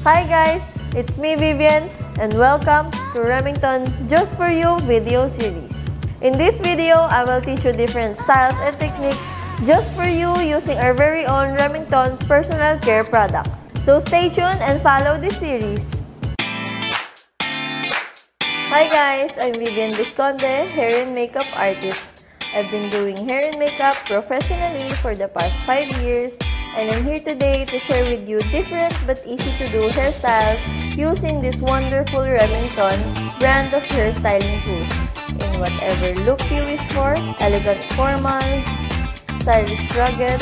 Hi guys, it's me Vivian and welcome to Remington Just For You video series. In this video, I will teach you different styles and techniques just for you using our very own Remington personal care products. So stay tuned and follow this series. Hi guys, I'm Vivian Visconde, hair and makeup artist. I've been doing hair and makeup professionally for the past 5 years and I'm here today to share with you different but easy to do hairstyles using this wonderful Remington brand of hairstyling tools in whatever looks you wish for, elegant formal, stylish rugged,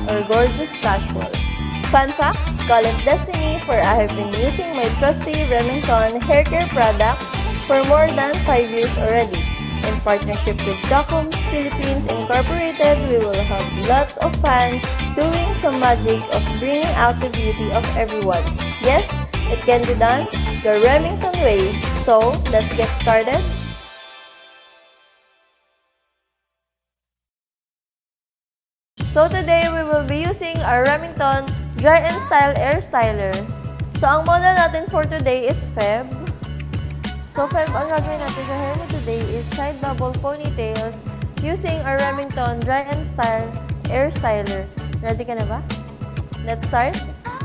or gorgeous casual. Fun fact, call it destiny for I have been using my trusty Remington hair care products for more than 5 years already. In partnership with Docoms Philippines Incorporated, we will have lots of fun doing some magic of bringing out the beauty of everyone. Yes, it can be done the Remington way. So, let's get started. So, today we will be using our Remington Dry and Style Air Styler. So, ang model natin for today is Feb. So, Feb, ang gagawin natin sa hair mo today is side bubble ponytails using our Remington Dry and Style Air Styler. Ready ka na ba? Let's start!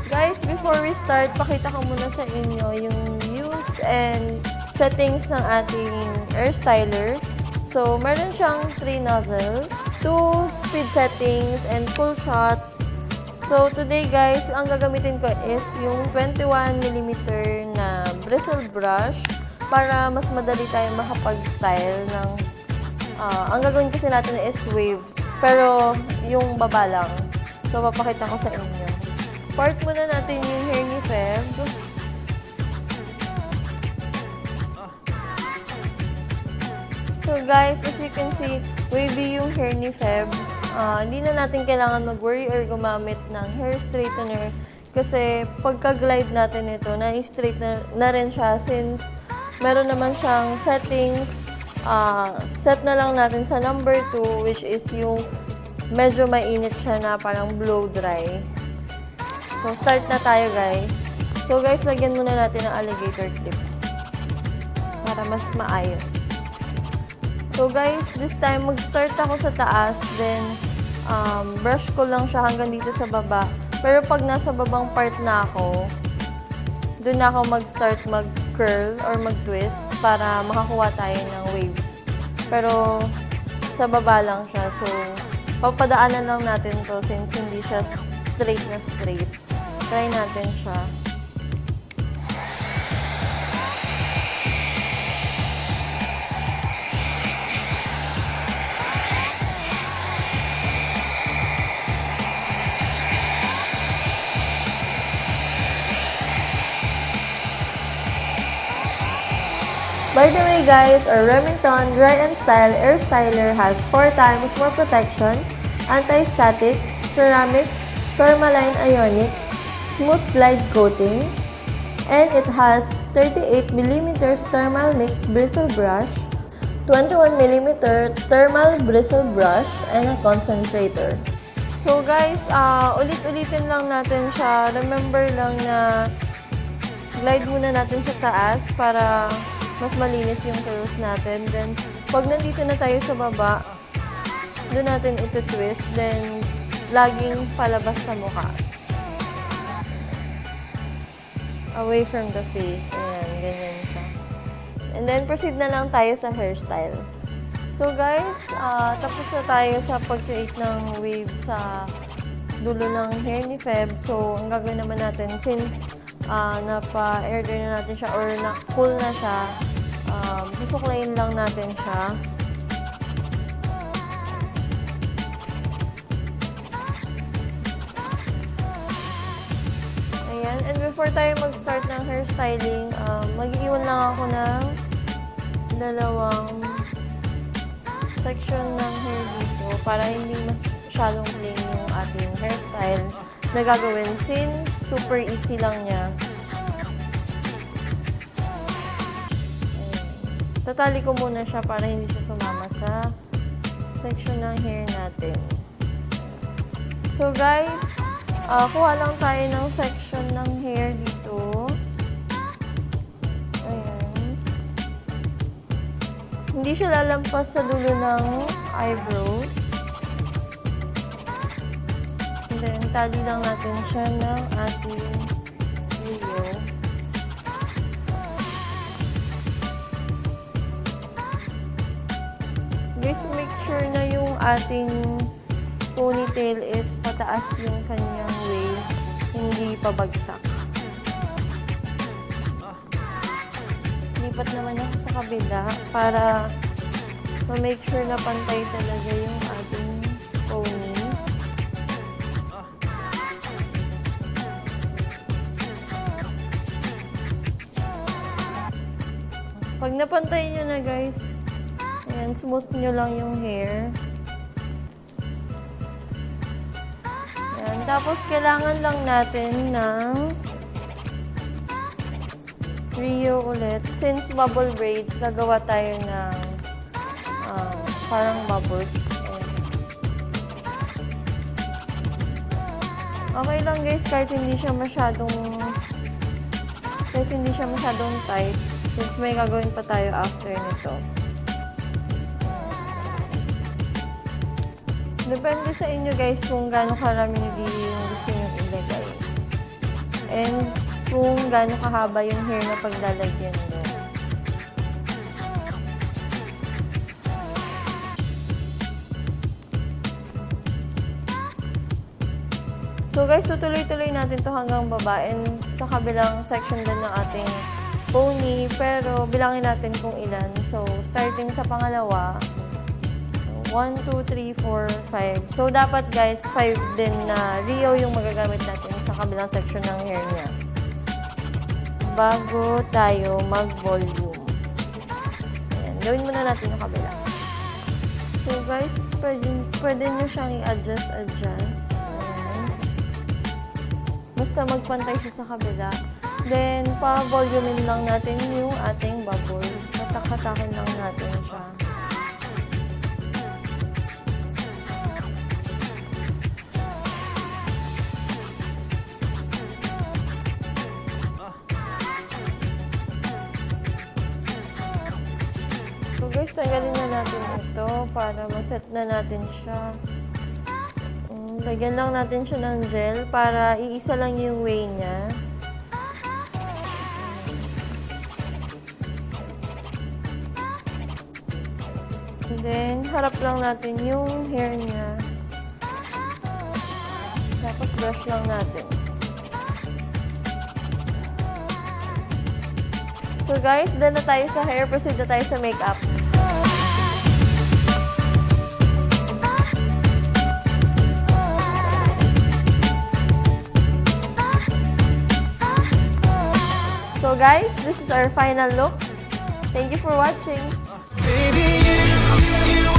Guys, before we start, pakita ko muna sa inyo yung use and settings ng ating air styler. So, meron siyang 3 nozzles, 2 speed settings, and full shot. So, today guys, ang gagamitin ko is yung 21mm na bristle brush para mas madali tayo makapag-style ng ang gagawin kasi natin is waves, pero yung baba lang. So, papakita ko sa inyo. Part muna natin yung hair ni Feb. So, guys, as you can see, wavy yung hair ni Feb. Hindi na natin kailangan mag-worry or gumamit ng hair straightener kasi pagka-glide natin ito, na-straight na rin siya since meron naman siyang settings. Set na lang natin sa number 2, which is yung medyo mainit siya na parang blow dry. So, start na tayo, guys. So, guys, lagyan muna natin ng alligator clip para mas maayos. So, guys, this time, mag-start ako sa taas, then brush ko lang siya hanggang dito sa baba. Pero pag nasa babang part na ako, doon na ako mag-start mag-curl or mag-twist para makakuha tayo ng waves. Pero sa baba lang siya. So, papadaanan lang natin to since hindi siya straight na straight. Try natin siya. By the way guys, our Remington Dry and Style Air Styler has 4 times more protection, anti-static, ceramic, tourmaline ionic, smooth glide coating, and it has 38mm thermal mix bristle brush, 21mm thermal bristle brush, and a concentrator. So guys, ulit-ulitin lang natin siya. Remember lang na glide muna natin sa taas para mas malinis yung curls natin. Then, pag nandito na tayo sa baba, doon natin ito twist. Then, laging palabas sa mukha. Away from the face. Ayan, ganyan siya. And then, proceed na lang tayo sa hairstyle. So, guys, tapos na tayo sa pag-create ng wave sa dulo ng hair ni Feb. So, ang gagawin naman natin, since napa-air dry na natin siya or na-cool na siya, susuklayin lang natin siya. Ayan. And before tayo mag-start ng hairstyling, mag-iwan lang ako ng 2 section ng hair dito para hindi masyadong plain yung ating hairstyle na gagawin since super easy lang niya. Tatali ko muna siya para hindi siya sumama sa section ng hair natin. So guys, kuha lang tayo ng section ng hair dito. Hindi siya lalampas sa dulo ng eyebrows. And then, tali lang natin siya ng ating Rio. Guys, make sure na yung ating ponytail is pataas yung kanyang wave, hindi pabagsak. Lipat naman ako sa kabila para ma-make sure na pantay talaga yung ating pony. Pag napantay nyo na guys, ayan, smooth nyo lang yung hair. Ayan, tapos kailangan lang natin ng Rio ulit. Since bubble braids, gagawa tayo ng parang bubbles. Okay lang guys, kahit hindi siya masyadong tight. Since may gagawin pa tayo after nito. Depende sa inyo guys kung gaano karaming V yung gusto nyo ilagay. And kung gaano kahaba yung hair na paglalagyan nyo. So guys, tutuloy-tuloy natin to hanggang baba and sa kabilang section din ng ating pony, pero bilangin natin kung ilan. So, starting sa pangalawa, 1, 2, 3, 4, 5. So, dapat guys, 5 din na Rio yung magagamit natin sa kabilang section ng hair niya. Bago tayo mag-volume. Ayan, gawin muna natin yung kabila. So, guys, pwede nyo siyang i-adjust. Ayan. Basta magpantay siya sa kabila. Then, pa-volumein lang natin yung ating bubble. Tatak-tatakin lang natin siya. So guys, tanggalin na natin ito para ma-set na natin siya. Lagyan lang natin siya ng gel para iisa lang yung way niya. And then, harap lang natin yung hair niya. Tapos, brush lang natin. So guys, done na tayo sa hair. Proceed na tayo sa makeup. So guys, this is our final look. Thank you for watching. Baby, you